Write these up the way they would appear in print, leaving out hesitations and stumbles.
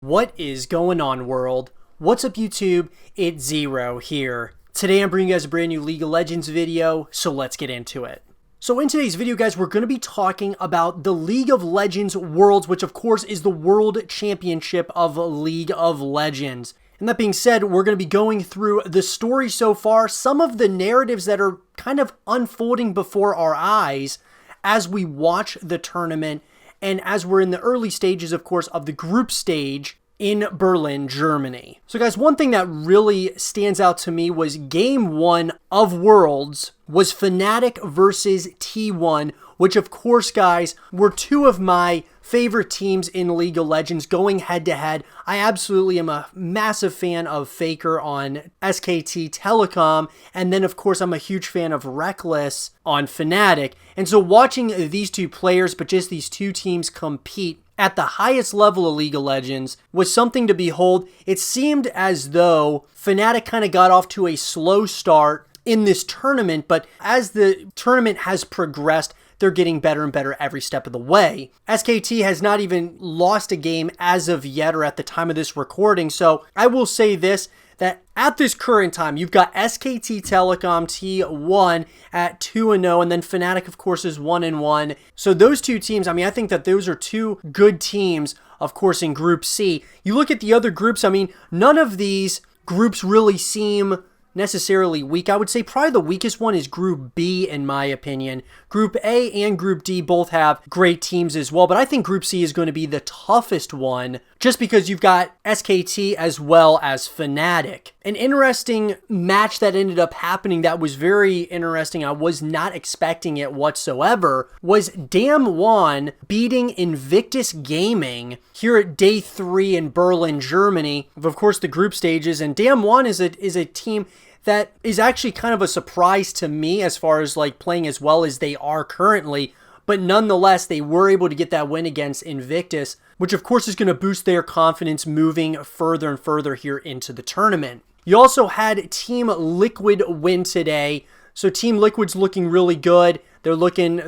What is going on, world? What's up, YouTube? It's Zero here. Today I'm bringing you guys a brand new League of Legends video, so let's get into it. So in today's video, guys, we're going to be talking about the League of Legends Worlds, which of course is the World Championship of League of Legends. And that being said, we're going to be going through the story so far, some of the narratives that are kind of unfolding before our eyes as we watch the tournament, and as we're in the early stages, of course, of the group stage in Berlin, Germany. So guys, one thing that really stands out to me was Game 1 of Worlds was Fnatic versus T1, which of course, guys, were two of my favorite teams in League of Legends going head-to-head. I absolutely am a massive fan of Faker on SKT Telecom, and then of course I'm a huge fan of Rekkles on Fnatic. And so watching these two players, but just these two teams compete at the highest level of League of Legends was something to behold. It seemed as though Fnatic kind of got off to a slow start in this tournament, but as the tournament has progressed, they're getting better and better every step of the way. SKT has not even lost a game as of yet, or at the time of this recording, so I will say this, that at this current time, you've got SKT Telecom T1 at 2-0, and then Fnatic, of course, is 1-1. So those two teams, I mean, I think that those are two good teams, of course, in Group C. You look at the other groups, I mean, none of these groups really seem necessarily weak. I would say probably the weakest one is Group B, in my opinion. Group A and Group D both have great teams as well, but I think Group C is going to be the toughest one just because you've got SKT as well as Fnatic. An interesting match that ended up happening that was very interesting, I was not expecting it whatsoever, was Damwon beating Invictus Gaming here at Day 3 in Berlin, Germany, of course the group stages. And Damwon is a team that is actually kind of a surprise to me as far as like playing as well as they are currently, but nonetheless they were able to get that win against Invictus, which of course is going to boost their confidence moving further and further here into the tournament. You also had Team Liquid win today, so Team Liquid's looking really good. They're looking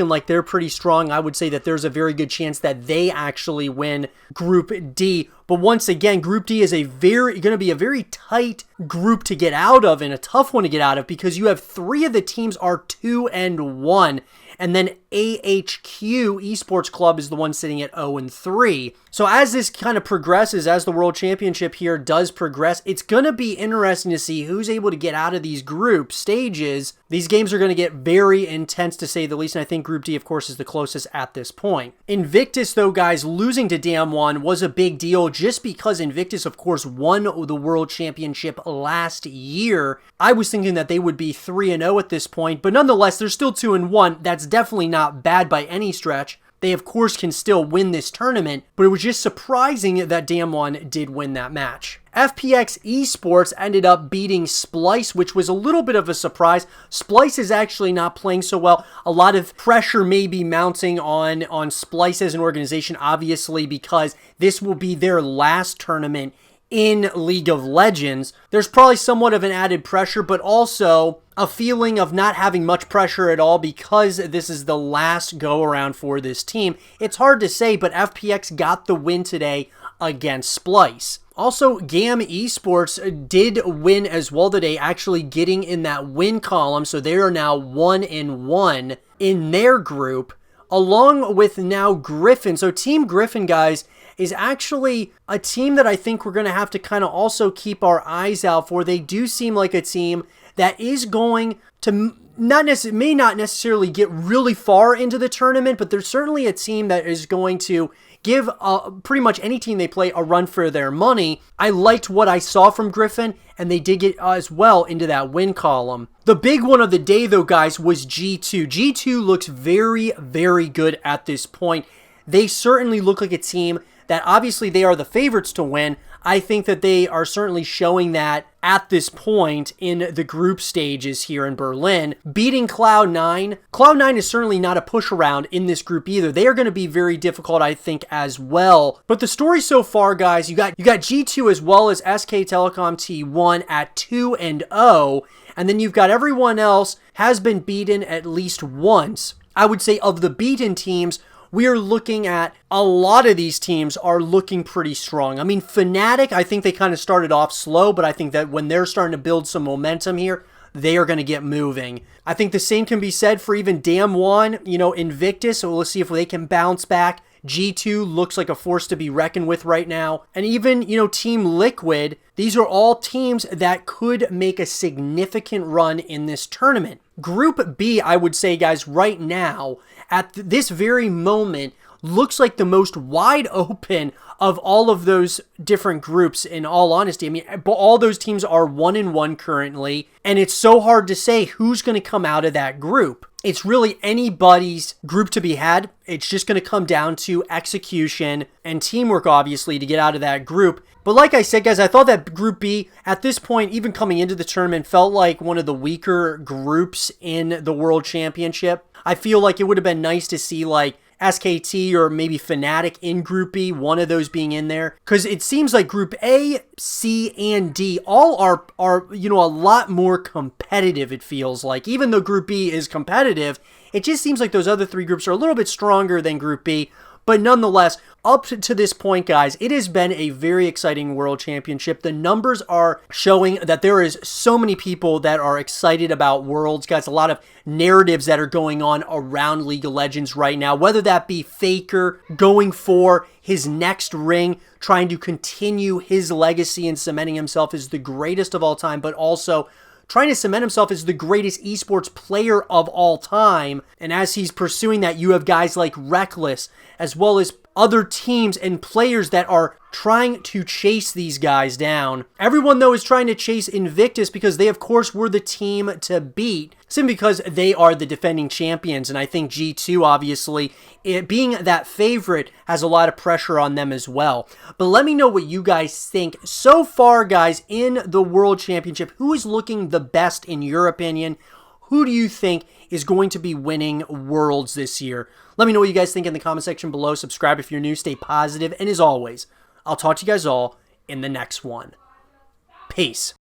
like they're pretty strong. I would say that there's a very good chance that they actually win Group D. But once again, Group D is going to be a very tight group to get out of, and a tough one to get out of, because you have three of the teams are 2-1. And then AHQ Esports Club is the one sitting at 0-3. So as this kind of progresses, as the World Championship here does progress, it's going to be interesting to see who's able to get out of these group stages. These games are going to get very intense, to say the least, and I think Group D, of course, is the closest at this point. Invictus, though, guys, losing to Damwon was a big deal just because Invictus, of course, won the World Championship last year. I was thinking that they would be 3-0 at this point, but nonetheless, they're still 2-1. That's definitely not bad by any stretch. They, of course, can still win this tournament, but it was just surprising that Damwon did win that match. FPX Esports ended up beating Splyce, which was a little bit of a surprise. Splyce is actually not playing so well. A lot of pressure may be mounting on Splyce as an organization, obviously, because this will be their last tournament in League of Legends. There's probably somewhat of an added pressure, but also a feeling of not having much pressure at all because this is the last go-around for this team. It's hard to say, but FPX got the win today against Splyce. Also, GAM Esports did win as well today, actually getting in that win column, so they are now 1-1 in their group, along with now Griffin. So Team Griffin, guys, is actually a team that I think we're going to have to kind of also keep our eyes out for. They do seem like a team that is going to may not necessarily get really far into the tournament, but they're certainly a team that is going to give pretty much any team they play a run for their money. I liked what I saw from Griffin, and they did get as well into that win column. The big one of the day, though, guys, was G2. G2 looks very, very good at this point. They certainly look like a team that obviously they are the favorites to win. I think that they are certainly showing that at this point in the group stages here in Berlin, beating Cloud9. Cloud9 is certainly not a push around in this group either. They are going to be very difficult, I think, as well. But the story so far, guys, you got G2 as well as SK Telecom T1 at 2-0, and then you've got everyone else has been beaten at least once. I would say of the beaten teams, we are looking at a lot of these teams are looking pretty strong. I mean, Fnatic, I think they kind of started off slow, but I think that when they're starting to build some momentum here, they are going to get moving. I think the same can be said for even Damwon, Invictus, so let's see if they can bounce back. G2 looks like a force to be reckoned with right now. And even, Team Liquid, these are all teams that could make a significant run in this tournament. Group B, I would say, guys, right now, at this very moment, looks like the most wide open of all of those different groups, in all honesty. I mean, all those teams are 1-1 currently, and it's so hard to say who's going to come out of that group. It's really anybody's group to be had. It's just going to come down to execution and teamwork, obviously, to get out of that group. But like I said, guys, I thought that Group B, at this point, even coming into the tournament, felt like one of the weaker groups in the World Championship. I feel like it would have been nice to see, like, SKT or maybe Fnatic in Group B, one of those being in there. Because it seems like Group A, C, and D all are a lot more competitive, it feels like. Even though Group B is competitive, it just seems like those other three groups are a little bit stronger than Group B. But nonetheless, up to this point, guys, it has been a very exciting World Championship. The numbers are showing that there is so many people that are excited about Worlds. Guys, a lot of narratives that are going on around League of Legends right now, whether that be Faker going for his next ring, trying to continue his legacy and cementing himself as the greatest of all time, but also trying to cement himself as the greatest esports player of all time. And as he's pursuing that, you have guys like Reckless, as well as other teams and players that are trying to chase these guys down. Everyone, though, is trying to chase Invictus because they, of course, were the team to beat, simply because they are the defending champions. And I think G2, obviously, it being that favorite, has a lot of pressure on them as well. But let me know what you guys think so far, guys, in the World Championship. Who is looking the best in your opinion? Who do you think is going to be winning Worlds this year? Let me know what you guys think in the comment section below. Subscribe if you're new. Stay positive. And as always, I'll talk to you guys all in the next one. Peace.